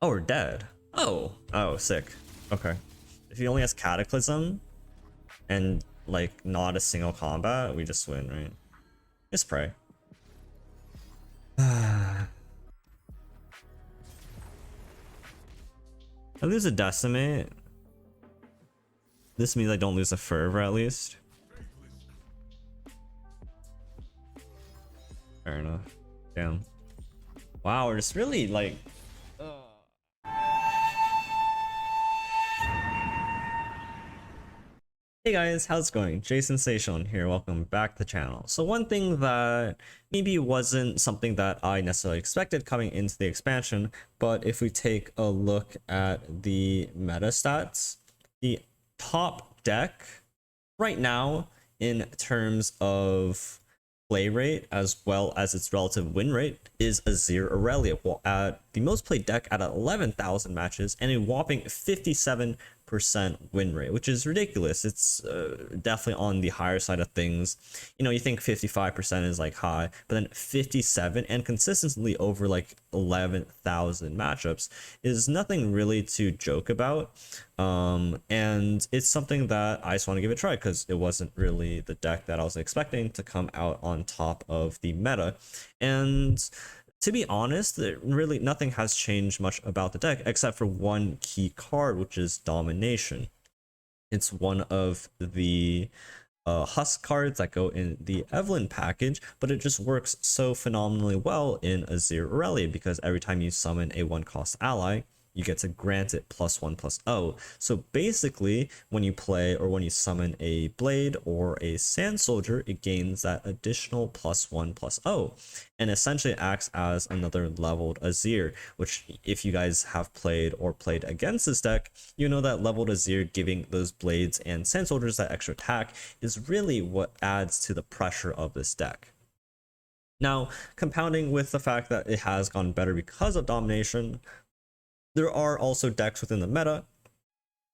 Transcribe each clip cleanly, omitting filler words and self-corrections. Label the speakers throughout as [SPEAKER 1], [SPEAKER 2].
[SPEAKER 1] Oh, we're dead. Oh, sick. Okay. If he only has Cataclysm and like not a single combat, we just win, right? Just pray. I lose a Decimate. This means I don't lose a Fervor at least. Fair enough. Damn. Wow, we're just really like. Hey guys, how's it going? Jason Station here, welcome back to the channel. So one thing that maybe wasn't something that I necessarily expected coming into the expansion, but if we take a look at the meta stats, the top deck right now in terms of play rate as well as its relative win rate is Azir Irelia, at the most played deck at 11,000 matches and a whopping 57% win rate, which is ridiculous. It's definitely on the higher side of things. You know, you think 55% is like high, but then 57 and consistently over like 11,000 matchups is nothing really to joke about. And it's something that I just want to give it a try because it wasn't really the deck that I was expecting to come out on top of the meta. And to be honest, really nothing has changed much about the deck except for one key card, which is Domination. It's one of the Husk cards that go in the Evelyn package, but it just works so phenomenally well in Azir Irelia because every time you summon a 1-cost ally, you get to grant it +1/+0. So basically, when you play or when you summon a Blade or a Sand Soldier, it gains that additional +1/+0 and essentially acts as another leveled Azir, which if you guys have played or played against this deck, you know that leveled Azir giving those Blades and Sand Soldiers that extra attack is really what adds to the pressure of this deck. Now, compounding with the fact that it has gone better because of Domination, there are also decks within the meta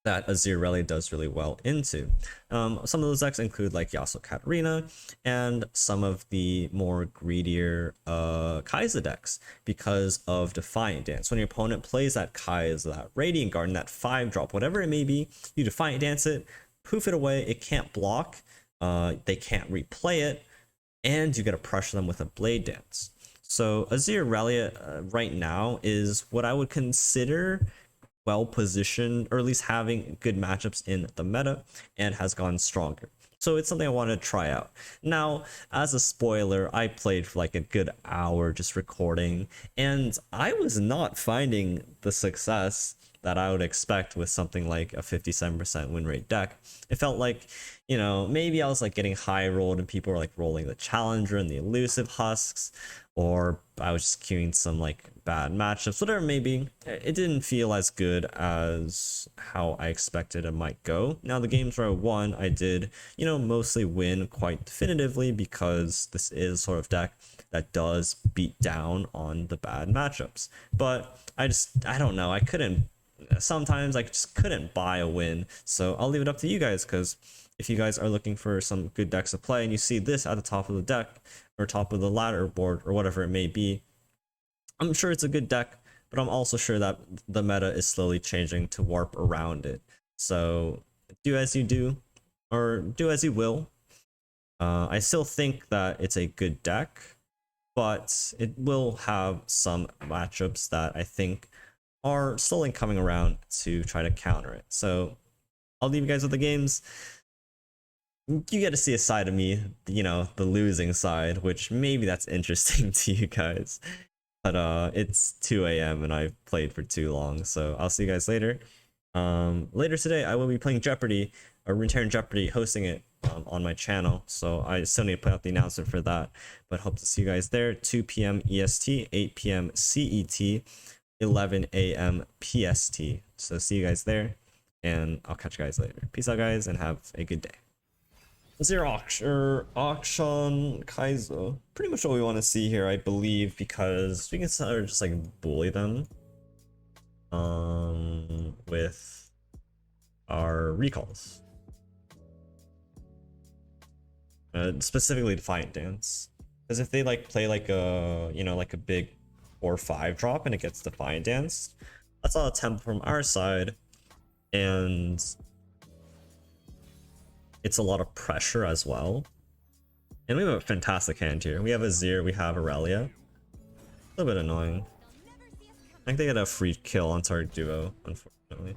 [SPEAKER 1] that Azir Irelia does really well into. Some of those decks include like Yasuo Katarina and some of the more greedier Kai'Sa decks because of Defiant Dance. When your opponent plays that Kai'Sa, that Radiant Garden, that 5-drop, whatever it may be, you Defiant Dance it, poof it away, it can't block, they can't replay it, and you get to pressure them with a Blade Dance. So Azir Irelia right now is what I would consider well positioned, or at least having good matchups in the meta, and has gone stronger. So it's something I want to try out. Now, as a spoiler, I played for like a good hour just recording, and I was not finding the success that I would expect with something like a 57% win rate deck. It felt like, you know, maybe I was like getting high rolled and people were like rolling the Challenger and the elusive Husks, or I was just queuing some like bad matchups, whatever it may be. It didn't feel as good as how I expected it might go. Now the games where I won, I did, you know, mostly win quite definitively because this is sort of deck that does beat down on the bad matchups. But I don't know, sometimes I just couldn't buy a win. So I'll leave it up to you guys, because if you guys are looking for some good decks to play and you see this at the top of the deck or top of the ladder board or whatever it may be, I'm sure it's a good deck, but I'm also sure that the meta is slowly changing to warp around it. So do as you do, or do as you will. I still think that it's a good deck, but it will have some matchups that I think are slowly coming around to try to counter it. So I'll leave you guys with the games. You get to see a side of me, you know, the losing side, which maybe that's interesting to you guys. But it's 2 a.m. and I've played for too long, so I'll see you guys later. Later today, I will be playing Jeopardy, or Return Jeopardy, hosting it on my channel, so I still need to put out the announcement for that. But hope to see you guys there. 2 p.m. EST, 8 p.m. CET, 11 a.m. PST. So see you guys there, and I'll catch you guys later. Peace out, guys, and have a good day. Azir Auction Kai'Sa. Pretty much what we want to see here, I believe, because we can sort of just like bully them with our recalls. Specifically Defiant Dance. Because if they like play like a, you know, like a big 4/5 drop and it gets Defiant Dance, That's all a tempo from our side, and it's a lot of pressure as well. And we have a fantastic hand here. We have Azir, we have Irelia. A little bit annoying. I think they get a free kill onto our duo, unfortunately.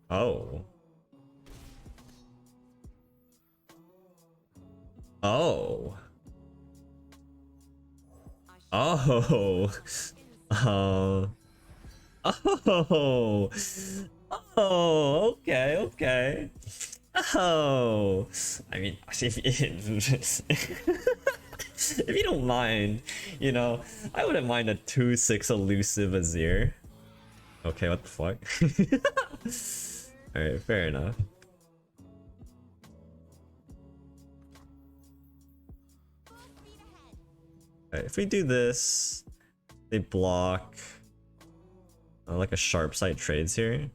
[SPEAKER 1] Oh. Oh. Oh. Oh. Oh. Okay. Okay. Oh. I mean, if you don't mind, you know, I wouldn't mind a 2/6 elusive Azir. Okay, what the fuck? Alright, fair enough. Alright, if we do this, they block like a sharp side trades here.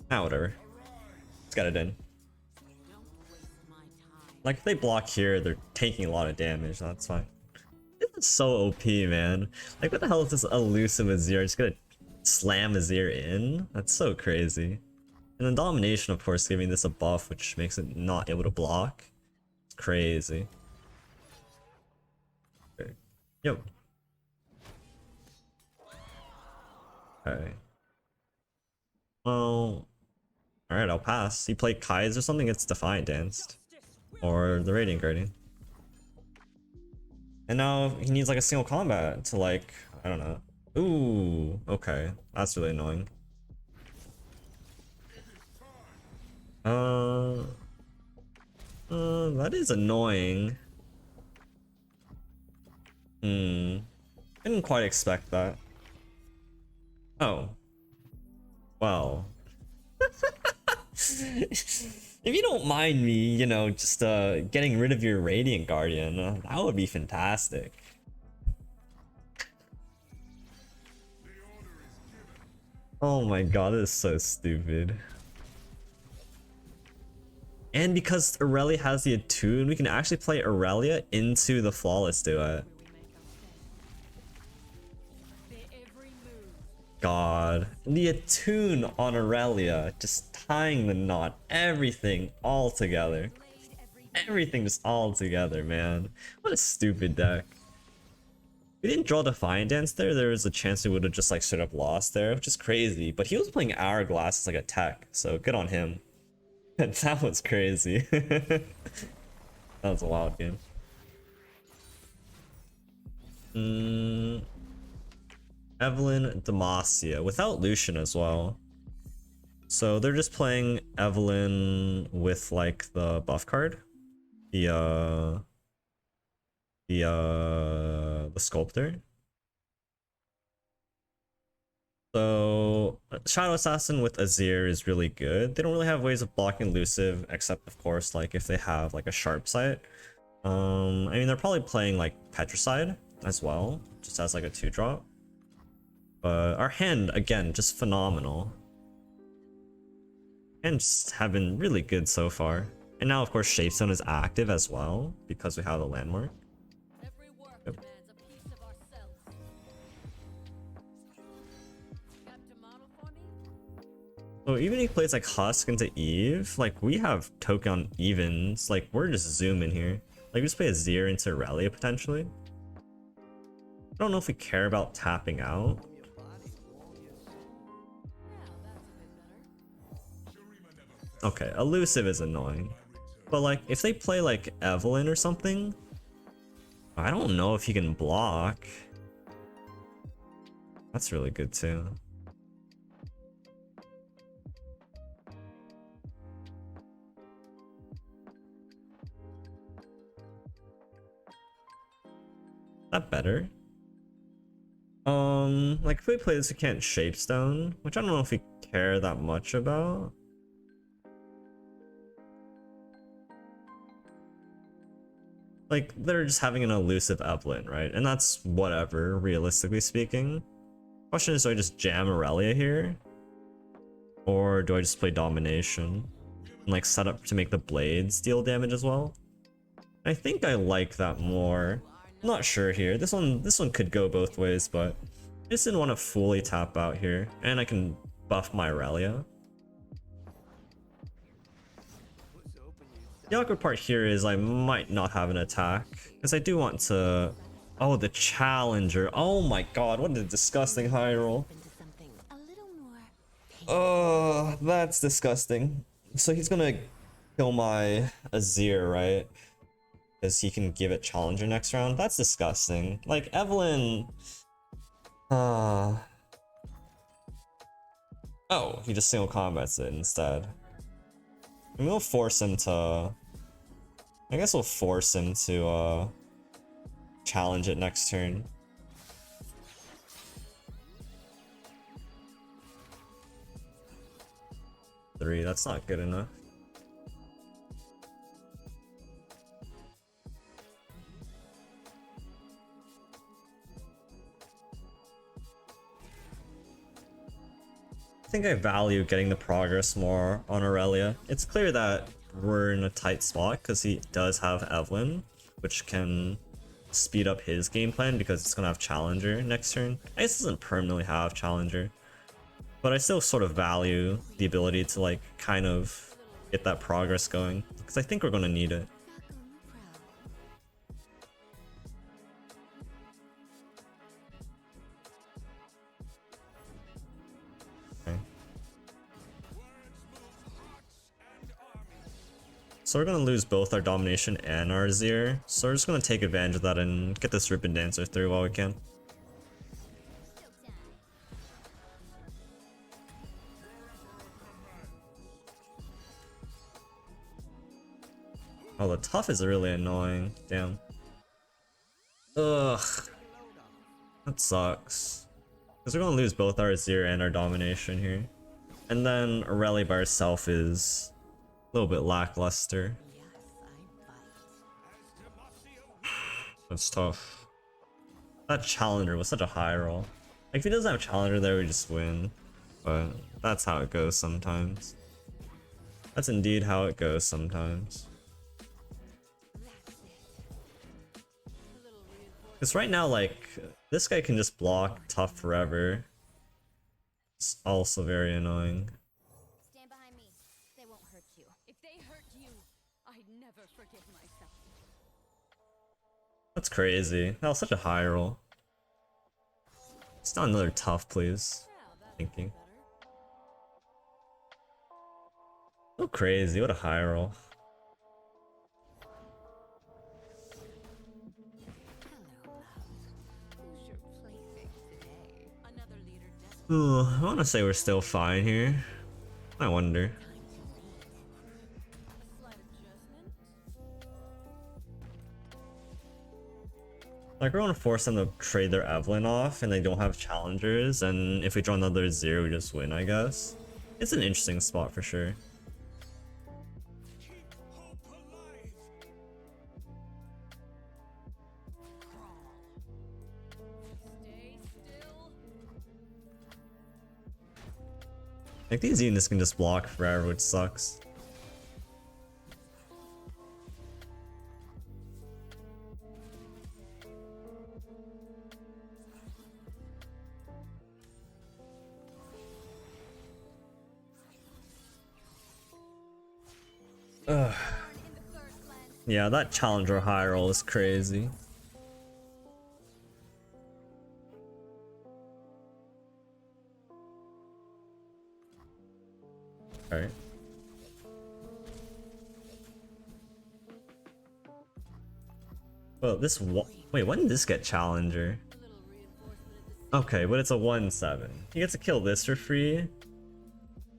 [SPEAKER 1] Ah, whatever. Let's get it in. Like, if they block here, they're taking a lot of damage. That's fine. This is so OP, man. Like, what the hell is this elusive Azir? Just gonna slam Azir in? That's so crazy. And then Domination, of course, giving this a buff, which makes it not able to block. It's crazy. Okay. Yep. Okay. Well, alright, I'll pass. He played Kai's or something, it's Defiant Dance. Or the Radiant Guardian. And now he needs like a single combat to like, I don't know. Ooh, okay. That's really annoying. That is annoying. Didn't quite expect that. Oh. Well. If you don't mind me, you know, just getting rid of your Radiant Guardian, that would be fantastic. Oh my god, this is so stupid. And because Irelia has the attune, we can actually play Irelia into the Flawless Duet. God, the attune on Irelia, just tying the knot, everything all together. Everything just all together, man. What a stupid deck. We didn't draw Defiant Dance there. There was a chance we would have just like straight up lost there, which is crazy. But he was playing Hourglass as like a tech, so good on him. That was crazy. That was a wild game. Evelyn Demacia without Lucian as well. So they're just playing Evelyn with like the buff card. The sculptor. So Shadow Assassin with Azir is really good. They don't really have ways of blocking elusive, except of course like if they have like a sharp sight. I mean they're probably playing like Petricide as well, just as like a 2-drop. But our hand again, just phenomenal. And just have been really good so far. And now of course Shapestone is active as well because we have a landmark. Yep. So even if he plays like Husk into Eve, like we have token on evens, like we're just zooming here. Like we just play a Azir into Irelia potentially. I don't know if we care about tapping out. Okay, elusive is annoying. But like if they play like Evelyn or something, I don't know if he can block. That's really good too. That better. Like if we play this, we can't Shapestone, which I don't know if we care that much about. Like they're just having an elusive Evelyn, right? And that's whatever, realistically speaking. Question is, do I just jam Irelia here? Or do I just play Domination? like set up to make the blades deal damage as well. I think I like that more. I'm not sure here. This one could go both ways, but I just didn't want to fully tap out here. And I can buff my Irelia. The awkward part here is I might not have an attack, because I do want to... Oh, the Challenger. Oh my god, what a disgusting high roll. Oh, that's disgusting. So he's gonna kill my Azir, right? Because he can give it Challenger next round. That's disgusting. Like, Evelyn... Oh, he just single combats it instead. And we'll force him to... I guess we'll force him to, challenge it next turn. Three, that's not good enough. I think I value getting the progress more on Irelia. It's clear that we're in a tight spot because he does have Evelyn, which can speed up his game plan because it's gonna have Challenger next turn. I guess it doesn't permanently have Challenger, but I still sort of value the ability to like kind of get that progress going because I think we're gonna need it. So we're gonna lose both our Domination and our Azir, so we're just gonna take advantage of that and get this Ribbon Dancer through while we can. Oh, the tough is really annoying. Damn. Ugh. That sucks. Because we're gonna lose both our Azir and our Domination here. And then Irelia by herself is a little bit lackluster. That's tough. That Challenger was such a high roll. Like, if he doesn't have Challenger there, we just win. But that's how it goes sometimes. That's indeed how it goes sometimes. Because right now, like, this guy can just block tough forever. It's also very annoying.
[SPEAKER 2] Stand behind me. They won't hurt you. If they hurt you, I'd never forgive myself.
[SPEAKER 1] That's crazy. That was such a high roll. It's not another tough, please. Thinking. So crazy. What a high roll. I want to say we're still fine here. I wonder. Like, we're gonna force them to trade their Evelyn off and they don't have challengers, and if we draw another 0 we just win, I guess. It's an interesting spot for sure. Like, these units can just block forever, which sucks. Ugh. Yeah, that Challenger high roll is crazy. Alright. Well, this wait, when did this get Challenger? Okay, but it's a 1/7. He gets to kill this for free.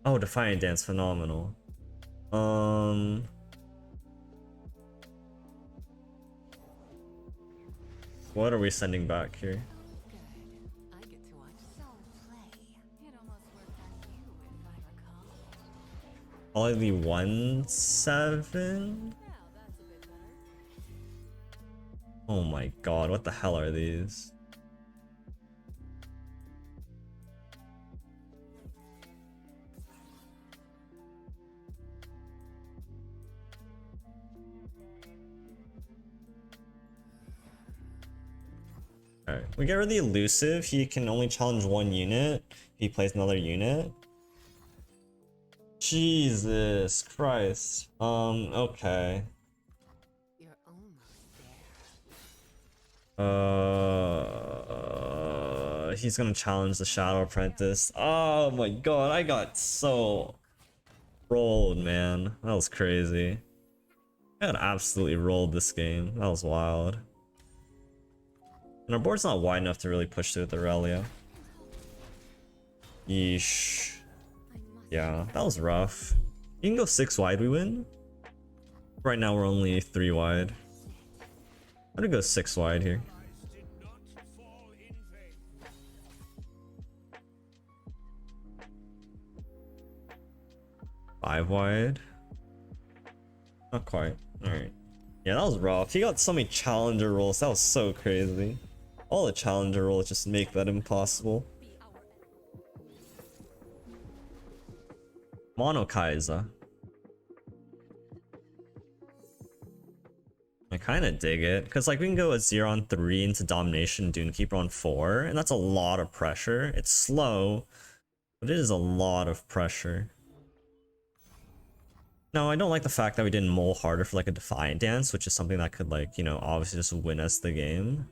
[SPEAKER 1] Oh, Defiant Dance, phenomenal. What are we sending back here? Probably 1/7? Oh my god, what the hell are these? Alright, we get rid of the elusive. He can only challenge one unit. He plays another unit. Jesus Christ. Okay.
[SPEAKER 2] You're almost there.
[SPEAKER 1] He's gonna challenge the Shadow Apprentice. Oh my god, I got so rolled, man. That was crazy. I got absolutely rolled this game. That was wild. And our board's not wide enough to really push through with Irelia. Yeesh. Yeah, that was rough. You can go 6 wide, we win. Right now we're only 3 wide. I'm gonna go 6 wide here. Five wide. Not quite. Alright. Yeah, that was rough. He got so many challenger rolls. That was so crazy. All the challenger rolls just make that impossible. Mono Kaiser. I kind of dig it, because like we can go Azir on 3 into Domination, Dunekeeper on 4, and that's a lot of pressure. It's slow, but it is a lot of pressure. No, I don't like the fact that we didn't mull harder for like a Defiant Dance, which is something that could like, you know, obviously just win us the game.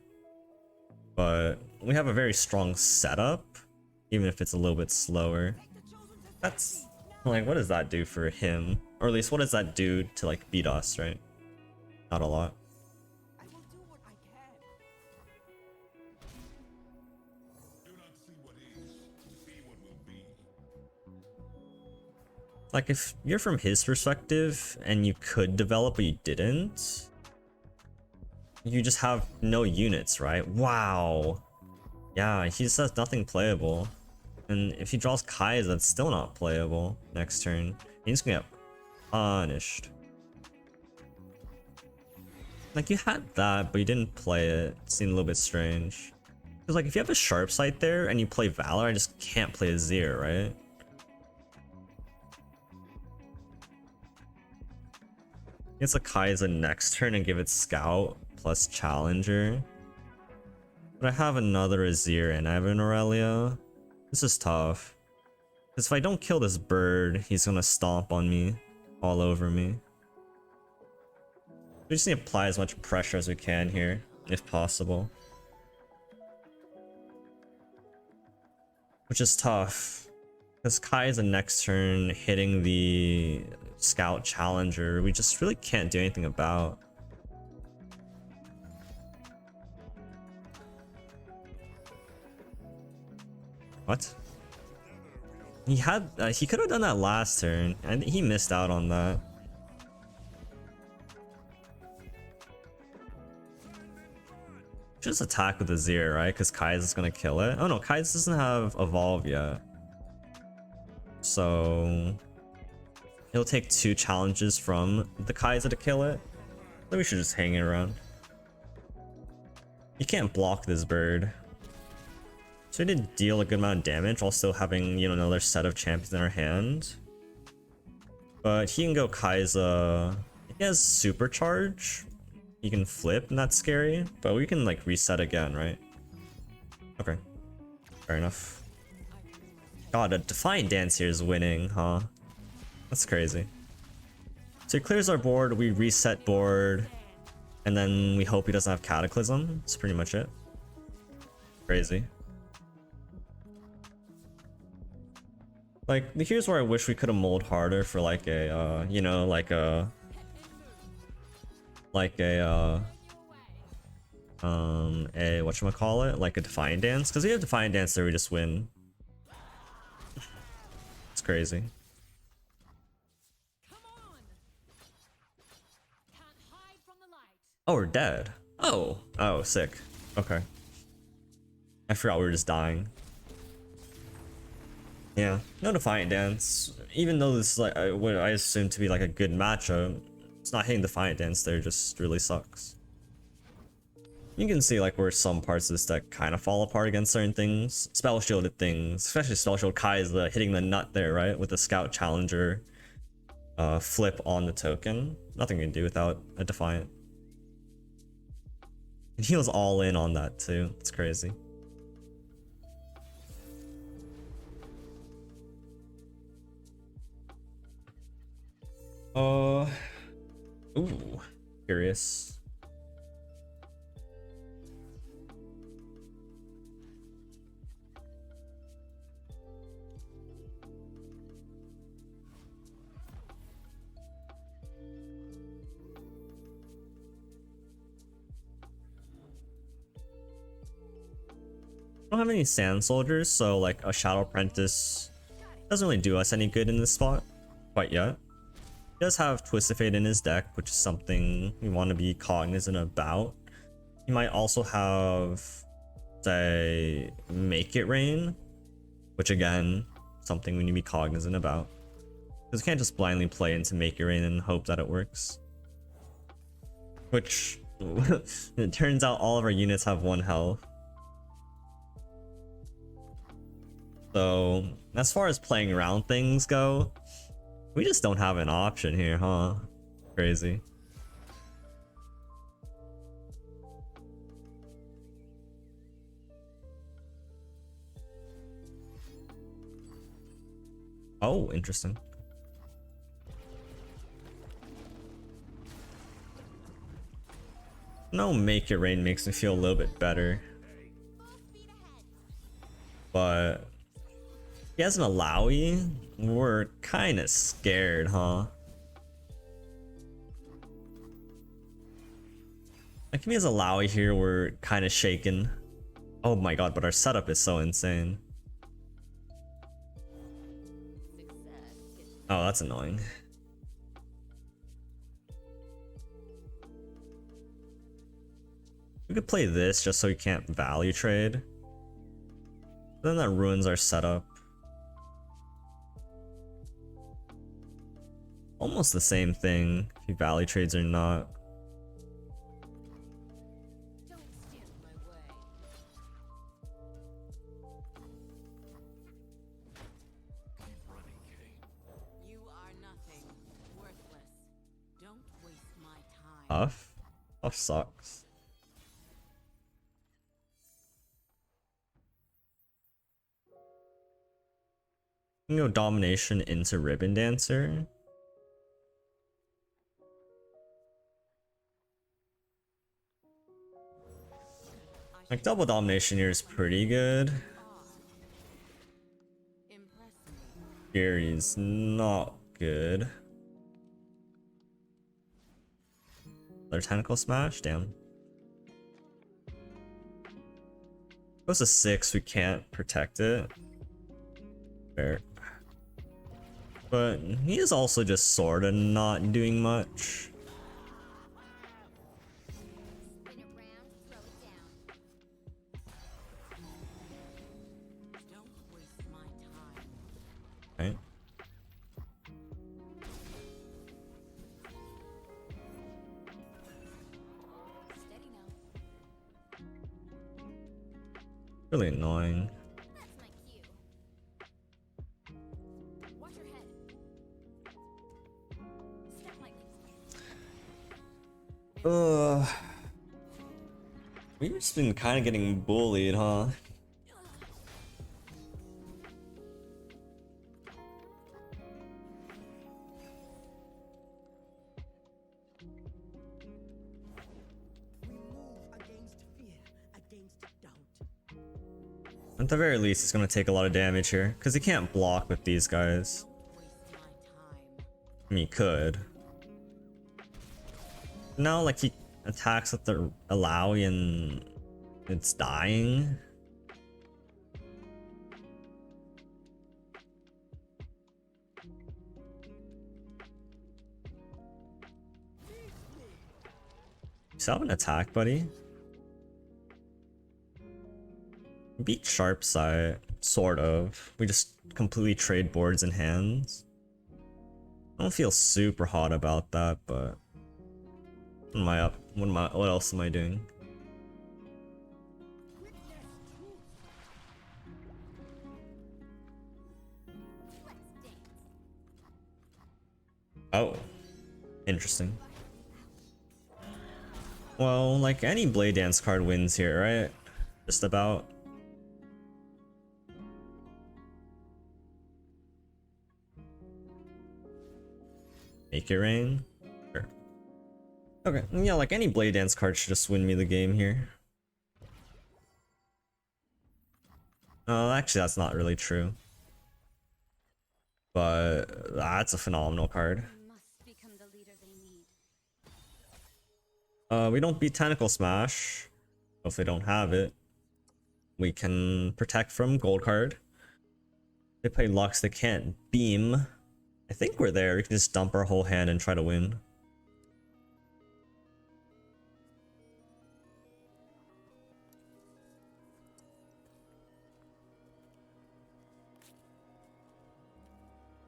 [SPEAKER 1] But we have a very strong setup, even if it's a little bit slower. That's like, what does that do for him? Or at least what does that do to like beat us, right? Not a lot.
[SPEAKER 3] I will do what I can. Do not see what is, see what will be.
[SPEAKER 1] Like if you're from his perspective and you could develop but you didn't, you just have no units, right? Wow. Yeah, he just has nothing playable. And if he draws Kai's, that's still not playable next turn. He's gonna get punished. Like you had that, but you didn't play it. It seemed a little bit strange. Because like if you have a sharp sight there and you play Valor, I just can't play Azir, right? It's a Kai'Sa next turn and give it Scout plus Challenger. But I have another Azir and I have an Irelia. This is tough. Because if I don't kill this bird, he's gonna stomp on me. All over me. We just need to apply as much pressure as we can here, if possible. Which is tough. Because Kai'Sa next turn hitting the Scout Challenger, we just really can't do anything about. What? He had he could have done that last turn, and he missed out on that. Just attack with Azir, right? Because Kai'Sa's gonna kill it. Oh no, Kai'Sa doesn't have Evolve yet. So it'll take 2 challenges from the Kai'Sa to kill it. So we should just hang it around. You can't block this bird. So we did deal a good amount of damage while still having, you know, another set of champions in our hand. But he can go Kai'Sa. He has Supercharge. He can flip, and that's scary. But we can like reset again, right? Okay. Fair enough. God, a Defiant Dance here is winning, huh? That's crazy. So he clears our board, we reset board, and then we hope he doesn't have Cataclysm. That's pretty much it. Crazy. Like, here's where I wish we could have mulled harder for like a, you know, like a whatchamacallit, like a Defiant Dance. Because we have Defiant Dance there, we just win. It's crazy. Oh, we're dead. Oh, sick. Okay. I forgot we were just dying. Yeah, no Defiant Dance. Even though this is like what I assume to be like a good matchup, it's not hitting Defiant Dance there, just really sucks. You can see like where some parts of this deck kind of fall apart against certain things. Spell shielded things, especially Spell Shield Kai'Sa hitting the nut there, right? With the Scout Challenger flip on the token. Nothing you can do without a Defiant. And he was all in on that too. It's crazy. Ooh, curious. I don't have any sand soldiers, so like a shadow apprentice doesn't really do us any good in this spot quite yet. He does have Twisted Fate in his deck, which is something we want to be cognizant about. He might also have, say, Make It Rain, which again, something we need to be cognizant about. Because we can't just blindly play into Make It Rain and hope that it works. Which, it turns out all of our units have 1 health. So, as far as playing around things go, we just don't have an option here, huh? Crazy. Oh, interesting. No, Make It Rain makes me feel a little bit better. But he has an Alawi. We're kind of scared, huh? Like if he has Alawi here, we're kind of shaken. Oh my god, but our setup is so insane. Oh, that's annoying. We could play this just so we can't value trade. Then that ruins our setup. Almost the same thing if he value trades or not.
[SPEAKER 2] Don't stand in my way. You are nothing. Worthless. Don't waste my time.
[SPEAKER 1] Huff? Huff sucks. We can go domination into Ribbon Dancer. Like double domination here is pretty good. Gary's not good. Another tentacle smash? Damn. Goes to 6, we can't protect it. Fair. But he is also just sorta not doing much.
[SPEAKER 2] Spin it round, throw it down. Don't waste my time.
[SPEAKER 1] Right?
[SPEAKER 2] Steady now.
[SPEAKER 1] Really annoying.
[SPEAKER 2] That's my cue. Watch your head. Step lightly.
[SPEAKER 1] We've just been kind of getting bullied, huh? At the very least, it's gonna take a lot of damage here, because he can't block with these guys.
[SPEAKER 2] Waste my time.
[SPEAKER 1] I mean, he could. Now, like, he attacks with the Alawi and it's dying. You still have an attack, buddy? Beat Sharp Side, sort of. We just completely trade boards and hands. I don't feel super hot about that, but what am I up? What else am I doing?
[SPEAKER 2] Let's dance.
[SPEAKER 1] Oh, interesting. Well, like any Blade Dance card wins here, right? Just about. Make it rain? Sure. Okay, yeah, like any Blade Dance card should just win me the game here. Oh, actually, that's not really true. But that's a phenomenal card.
[SPEAKER 2] They must become the leader they need.
[SPEAKER 1] We don't beat Tentacle Smash. If they don't have it, we can protect from Gold card. They play Lux, they can't beam. I think we're there. We can just dump our whole hand and try to win.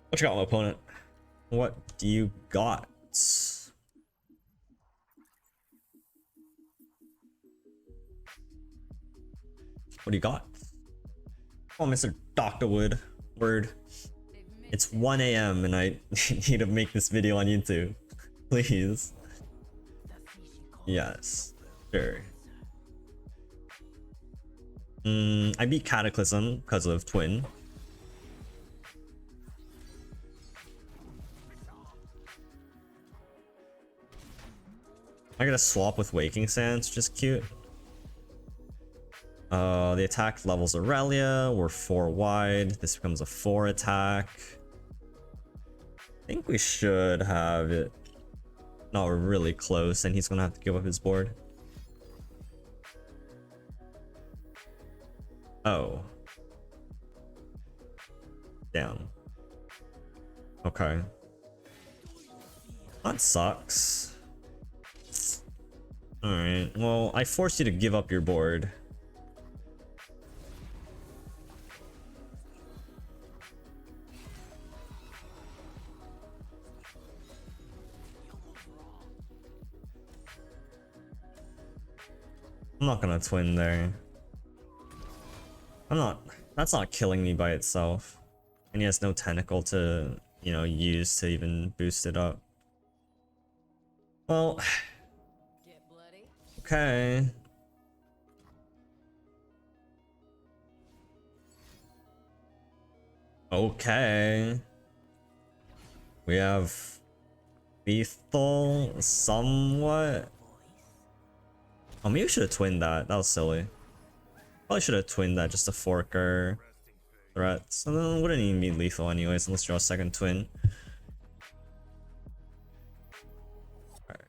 [SPEAKER 1] What you got, my opponent? What do you got? What do you got? Oh, Mr. Dr. Wood. Word. It's 1 AM and I need to make this video on YouTube. Please. Yes. Sure. I beat Cataclysm because of Twin. I gotta swap with Waking Sands, which is cute. The attack levels Irelia. We're 4 wide. This becomes a 4 attack. I think we should have it. No, we're really close, and he's gonna have to give up his board. Oh. Damn. Okay. That sucks. Alright, well, I forced you to give up your board. I'm not gonna twin there. I'm not. That's not killing me by itself. And he has no tentacle to, you know, use to even boost it up. Well.
[SPEAKER 2] Get bloody.
[SPEAKER 1] Okay. Okay. We have lethal somewhat. Oh, maybe we should have twinned that. That was silly. Probably should have twinned that just to fork our threats. And then it wouldn't even be lethal anyways unless you draw a second twin. Alright.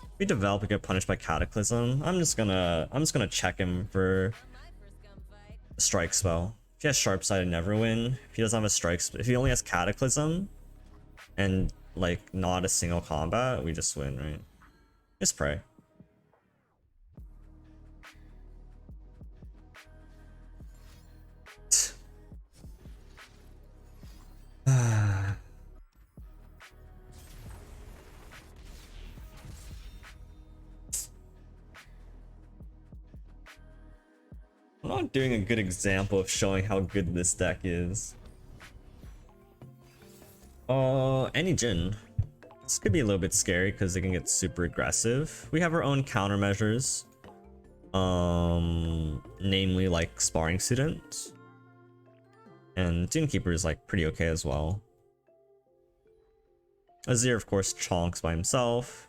[SPEAKER 1] If we develop, we get punished by Cataclysm. I'm just gonna check him for a strike spell. If he has Sharp Side, I never win. If he doesn't have a strike, if he only has Cataclysm and like not a single combat, we just win, right? Just pray. I'm not doing a good example of showing how good this deck is. Any Jin. This could be a little bit scary because they can get super aggressive. We have our own countermeasures. Namely like Sparring Student. And Dunekeeper is like pretty okay as well. Azir, of course, chonks by himself.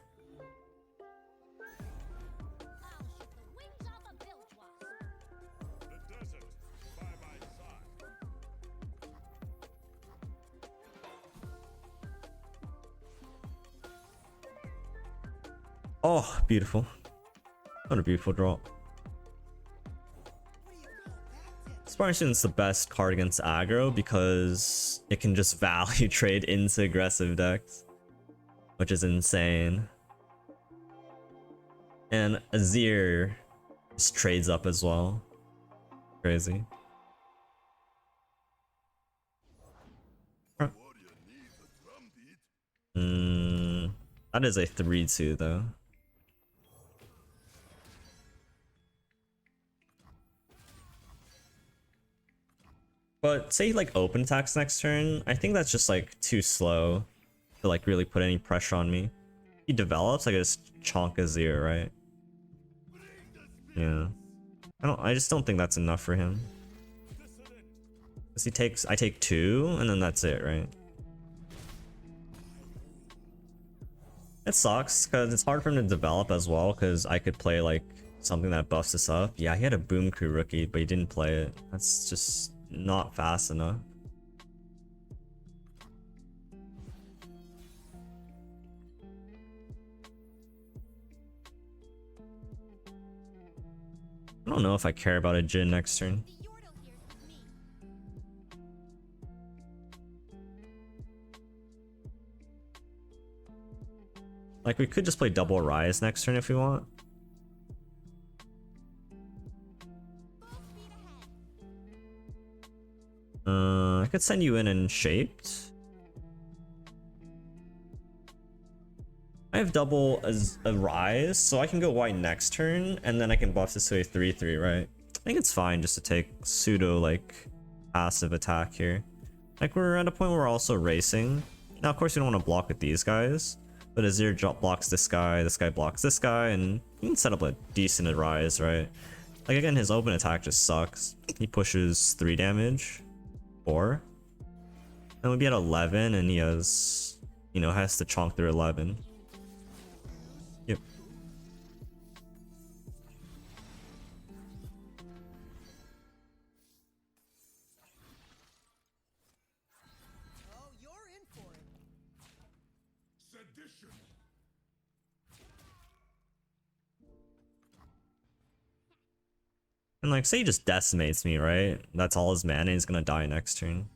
[SPEAKER 1] Oh, beautiful. What a beautiful draw. Sparring Student's the best card against aggro because it can just value trade into aggressive decks, which is insane. And Azir just trades up as well. Crazy. Huh. That is a 3-2 though. But say he like open attacks next turn, I think that's just like too slow. to like really put any pressure on me. He develops, I just chonk Azir, right? Yeah. I just don't think that's enough for him. Cause I take 2 and then that's it, right? It sucks because it's hard for him to develop as well, because I could play like something that buffs us up. Yeah, he had a Boom Crew rookie, but he didn't play it. That's just not fast enough. I don't know if I care about a Jhin next turn.
[SPEAKER 2] The Yordle here's with me.
[SPEAKER 1] Like, we could just play double Rise next turn if we want.
[SPEAKER 2] Full speed ahead.
[SPEAKER 1] I could send you in and Shaped. I have double as a Rise, so I can go white next turn, and then I can buff this to a 3/3, right? I think it's fine just to take pseudo, like, passive attack here. Like, we're at a point where we're also racing. Now, of course, we don't want to block with these guys, but Azir blocks this guy blocks this guy, and you can set up a decent Rise, right? Like, again, his open attack just sucks. He pushes 3 damage, 4. And we'll be at 11, and he has, you know, has to chonk through 11. Yep.
[SPEAKER 4] Oh, you're in for it.
[SPEAKER 3] Sedition.
[SPEAKER 1] And like, say he just decimates me, right? That's all his mana, he's gonna die next turn.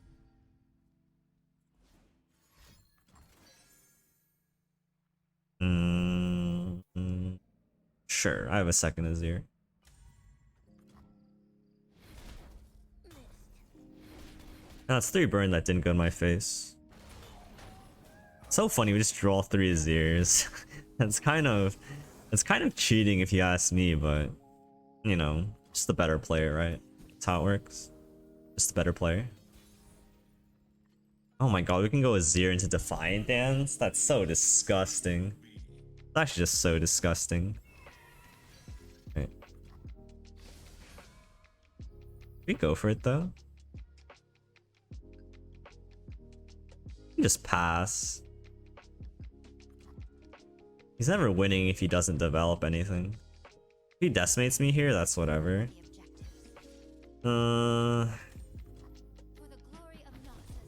[SPEAKER 1] Sure, I have a second Azir. That's 3 burn that didn't go in my face. So funny, we just draw 3 Azirs. That's kind of cheating if you ask me, but you know, just the better player, right? That's how it works. Just the better player. Oh my god, we can go Azir into Defiant Dance? That's so disgusting. It's actually just so disgusting. Right. We go for it though. You just pass. He's never winning if he doesn't develop anything. If he decimates me here, that's whatever.
[SPEAKER 2] The objectives. For the glory of Noxus.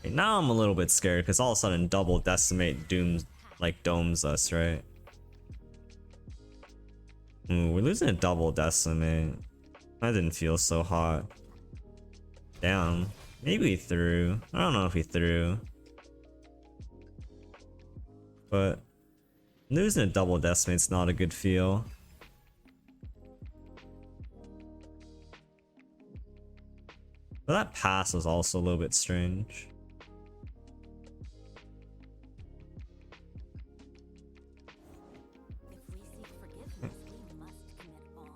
[SPEAKER 1] Okay, now I'm a little bit scared because all of a sudden double decimate domes us, right? Ooh, we're losing a double decimate. That didn't feel so hot. Damn. Maybe he threw. I don't know if he threw. But losing a double decimate's not a good feel. But that pass was also a little bit strange.
[SPEAKER 2] If we seek forgiveness, we must commit all.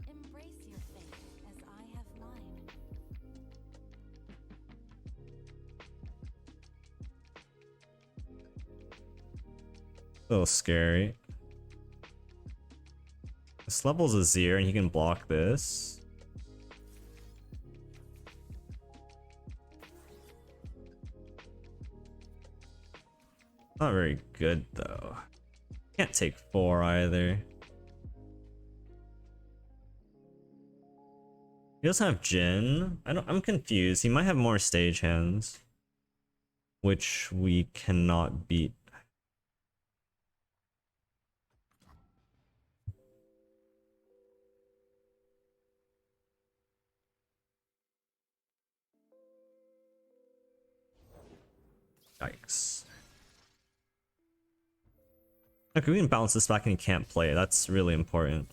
[SPEAKER 2] Embrace your fate as I have mine.
[SPEAKER 1] A little scary. This level's Azir and he can block this. Not very good though. Can't take 4 either. He doesn't have Jhin. I'm confused. He might have more stage hands, which we cannot beat. Yikes. Okay, we can bounce this back and he can't play it. That's really important.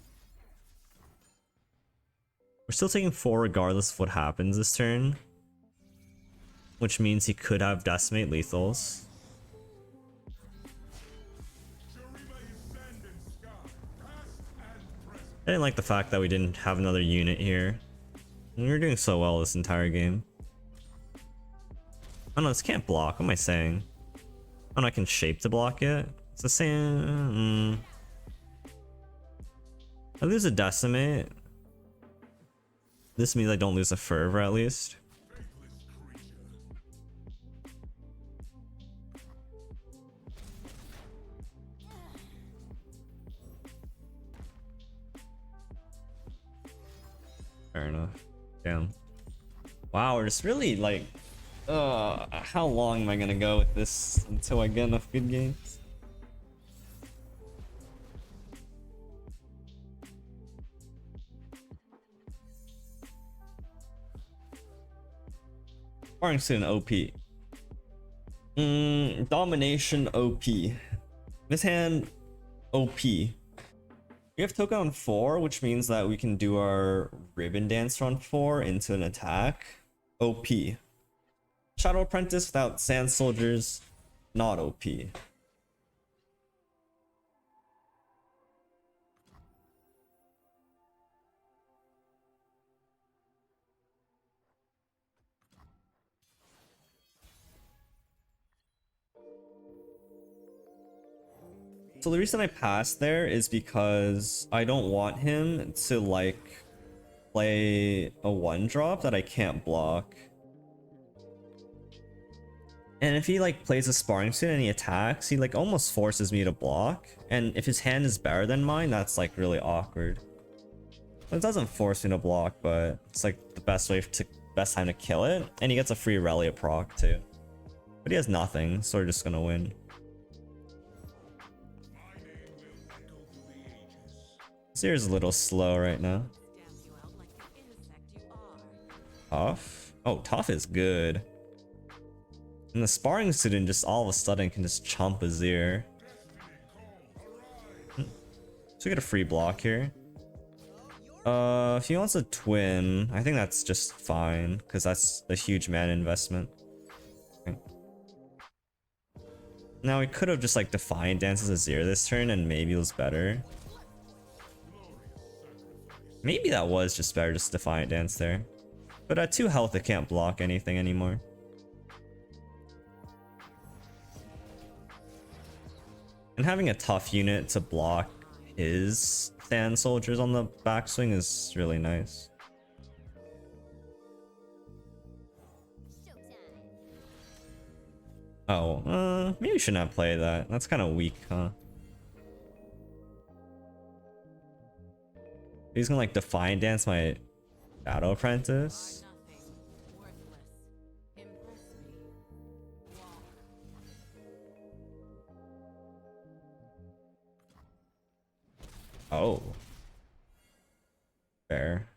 [SPEAKER 1] We're still taking 4 regardless of what happens this turn, which means he could have decimate lethals. I didn't like the fact that we didn't have another unit here. You're doing so well this entire game. Oh no, this can't block. What am I saying? Oh no, I can shape to block it. It's the same. I lose a decimate. This means I don't lose a fervor at least. Fair enough. Damn. Wow, we're just really like, how long am I gonna go with this until I get enough good games? Sparring OP. Domination OP. This hand OP. We have token on 4, which means that we can do our ribbon dance on 4 into an attack. OP. Shadow Apprentice without Sand Soldiers, not OP. So the reason I passed there is because I don't want him to like play a 1-drop that I can't block. And if he like plays a sparring suit and he attacks, he like almost forces me to block. And if his hand is better than mine, that's like really awkward. It doesn't force me to block, but it's like the best time to kill it. And he gets a free Irelia proc too. But he has nothing, so we're just gonna win. Azir's a little slow right now. Tough? Oh, tough is good. And the sparring student just all of a sudden can just chump Azir. So we get a free block here. If he wants a twin, I think that's just fine, because that's a huge mana investment. Okay. Now we could have just like Defiant Dance as Azir this turn and maybe it was better. Maybe that was just better, just Defiant Dance there. But at 2 health, it can't block anything anymore. And having a tough unit to block his Sand Soldiers on the backswing is really nice. Oh, maybe we should not play that. That's kind of weak, huh? He's gonna like Defiant Dance my Shadow Apprentice. Oh. Fair.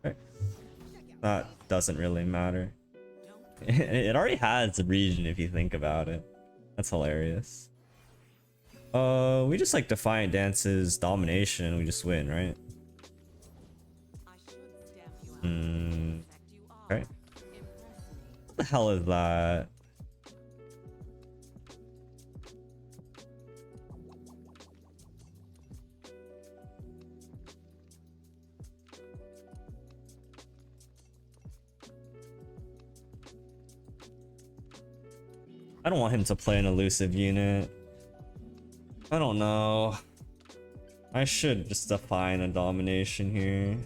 [SPEAKER 1] Okay. That doesn't really matter. It already has a region if you think about it. That's hilarious. We just like Defiant Dance's domination and we just win, right? Okay. What the hell is that? I don't want him to play an elusive unit. I don't know. I should just define a domination here.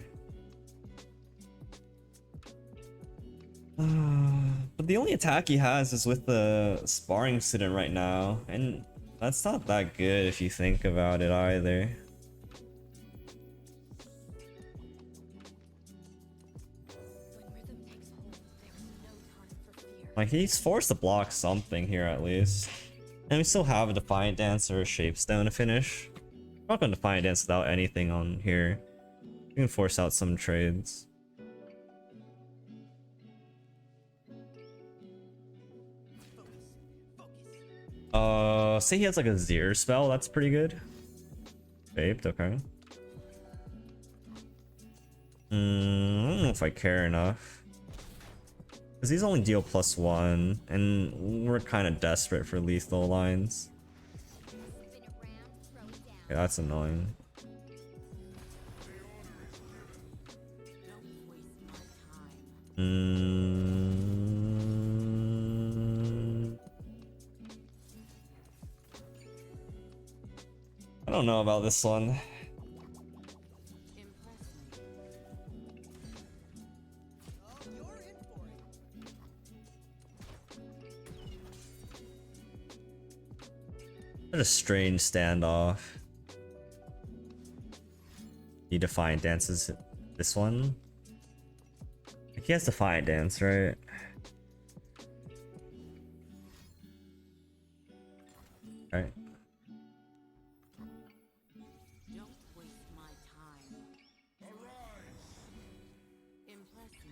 [SPEAKER 1] But the only attack he has is with the sparring student right now, and that's not that good if you think about it either. Like, he's forced to block something here at least. And we still have a Defiant Dance or a Shapestone to finish. I'm not going to Defiant Dance without anything on here. We can force out some trades. Say he has like a Azir spell, that's pretty good. Shaped, okay. I don't know if I care enough. Because these only deal +1, and we're kind of desperate for lethal lines. Okay, that's annoying. I don't know about this one.
[SPEAKER 4] Oh, you're in for it.
[SPEAKER 1] What a strange standoff. He Defiant Dances this one. Like he has Defiant Dance, right? Right.
[SPEAKER 2] Don't waste my time. Impress me.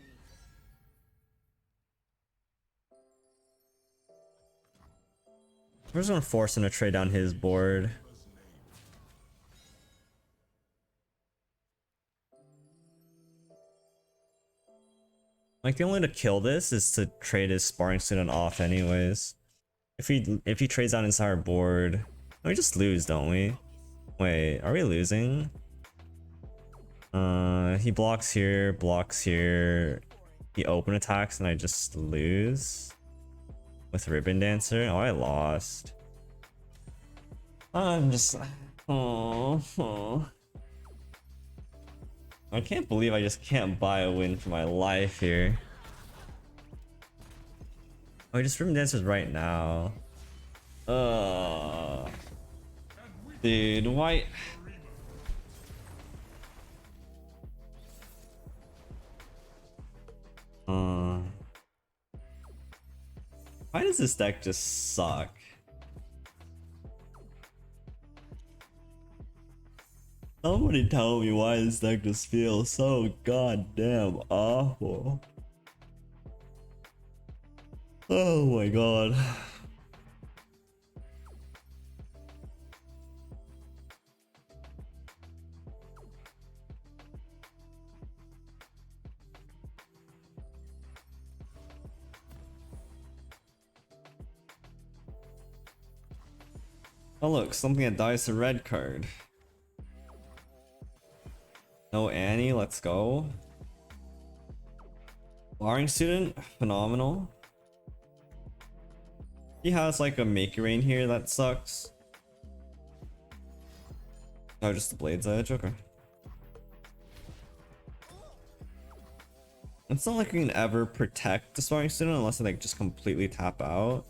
[SPEAKER 1] We're just gonna force him to trade down his board. Like the only way to kill this is to trade his sparring student off anyways. If he trades down his entire board, we just lose, don't we? Wait, are we losing? He blocks here, he open attacks, and I just lose with Ribbon Dancer. Oh, I lost. I'm just oh. I can't believe I just can't buy a win for my life here. Oh, he just Ribbon Dances right now. Dude, why? Why does this deck just suck? Somebody tell me why this deck just feels so goddamn awful. Oh my god. Oh look, something that dies a red card. No Annie, let's go. Barring student, phenomenal. He has like a Make Rain here that sucks. Oh, just the Blade's Edge, okay. It's not like we can ever protect the Sparring Student unless they like just completely tap out.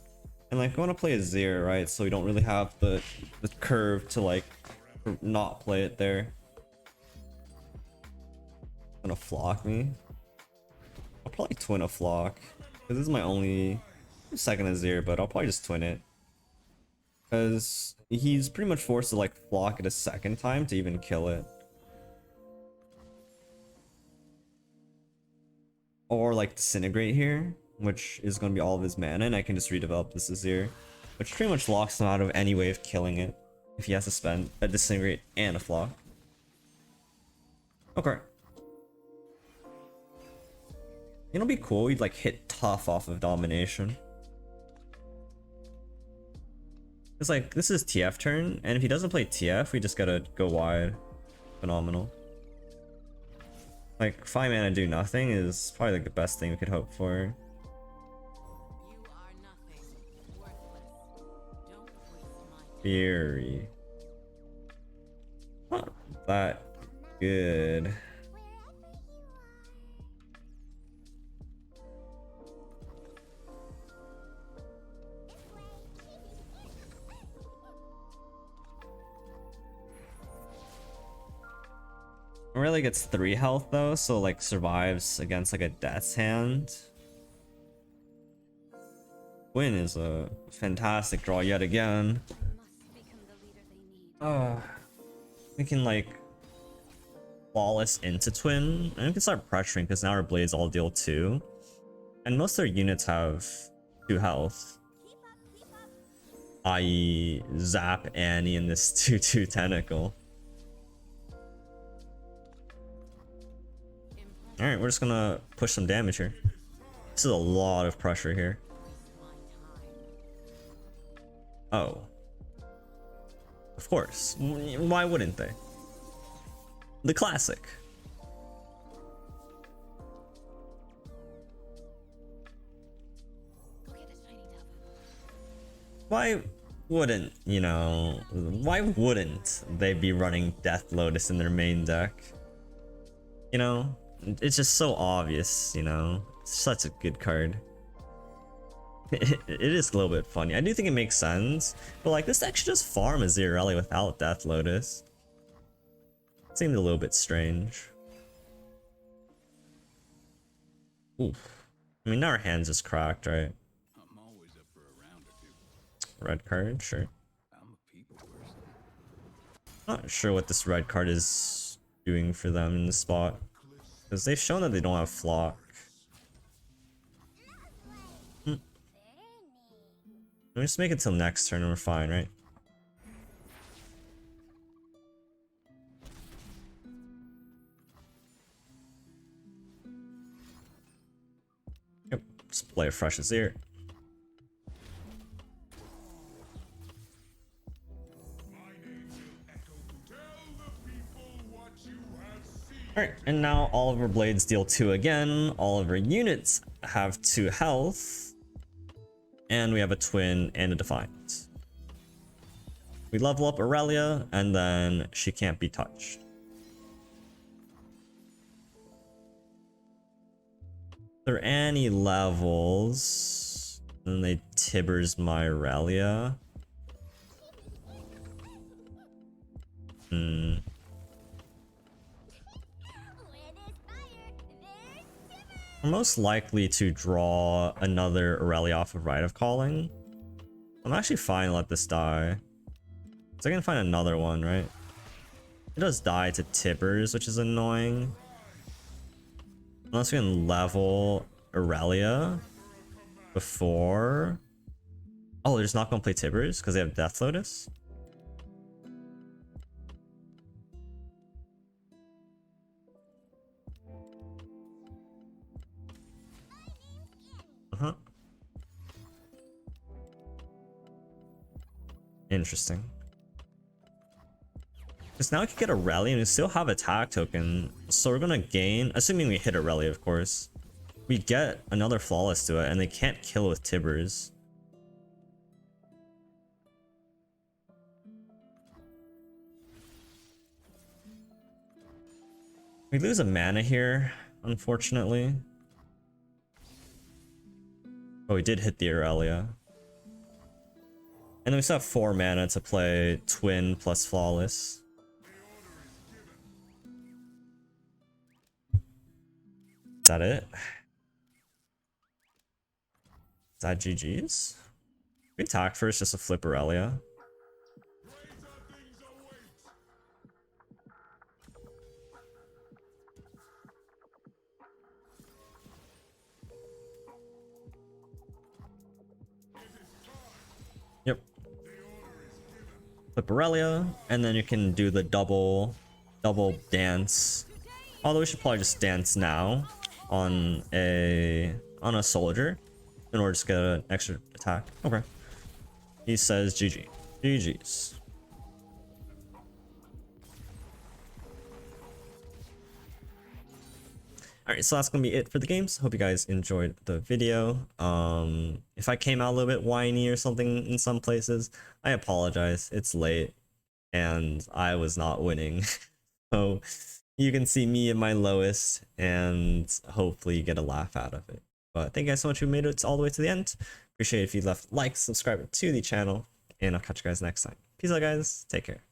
[SPEAKER 1] And like I want to play Azir, right? So we don't really have the curve to like not play it there. Gonna flock me. I'll probably twin a flock. Because this is my only second Azir, but I'll probably just twin it. Because he's pretty much forced to like flock it a second time to even kill it. Or like Disintegrate here, which is going to be all of his mana, and I can just redevelop this Azir. Which pretty much locks him out of any way of killing it. If he has to spend a Disintegrate and a flock. Okay. It'll be cool, he'd like hit tough off of domination. It's like, this is TF turn, and if he doesn't play TF, we just gotta go wide. Phenomenal. Like, 5 mana do nothing is probably like the best thing we could hope for.
[SPEAKER 2] You are nothing. Worthless. Don't waste my time.
[SPEAKER 1] Fury. Not that good. Really gets 3 health though, so like survives against like a death's hand. Win is a fantastic draw yet again.
[SPEAKER 2] Must become the leader they need.
[SPEAKER 1] We can like flawless into twin, and we can start pressuring because now our blades all deal 2, and most of their units have 2 health. I.e. zap Annie in this 2/2 tentacle. Alright, we're just gonna push some damage here. This is a lot of pressure here. Oh. Of course. Why wouldn't they? The classic. Why wouldn't, you know, why wouldn't they be running Death Lotus in their main deck? You know, it's just so obvious, you know. It's such a good card. It is a little bit funny. I do think it makes sense, but like this deck should just farm Azir Irelia without Death Lotus. It seemed a little bit strange. Oof. I mean, our hands is cracked, right?
[SPEAKER 3] I'm always up for a round or two.
[SPEAKER 1] Red card, sure.
[SPEAKER 3] I'm a people person.
[SPEAKER 1] Not sure what this red card is doing for them in this spot, because they've shown that they don't have flock. Let me just make it till next turn and we're fine, right? Yep, just play a fresh Azir. Alright, and now all of our blades deal 2 again, all of our units have 2 health, and we have a twin and a Defiant. We level up Irelia, and then she can't be touched. If there are any levels, then they Tibbers my Irelia. We're most likely to draw another Irelia off of Rite of Calling. I'm actually fine to let this die. So I can find another one, right? It does die to Tibbers, which is annoying. Unless we can level Irelia before... Oh, they're just not going to play Tibbers because they have Death Lotus? Interesting. Because now we can get a rally and we still have attack token. So we're gonna gain, assuming we hit a rally, of course. We get another flawless to it and they can't kill with Tibbers. We lose a mana here, unfortunately. Oh, we did hit the Irelia. And then we still have 4 mana to play Twin plus Flawless. Is that it? Is that GG's? We attack first just to flip Irelia. Yep. Flip Irelia, and then you can do the double dance. Although we should probably just dance now on a soldier in order to get an extra attack. Okay. He says GG. GG's. Alright, so that's gonna be it for the games. Hope you guys enjoyed the video. If I came out a little bit whiny or something in some places, I apologize. It's late and I was not winning. So you can see me at my lowest and hopefully you get a laugh out of it. But thank you guys so much who made it all the way to the end. Appreciate it if you left like, subscribe to the channel, and I'll catch you guys next time. Peace out, guys. Take care.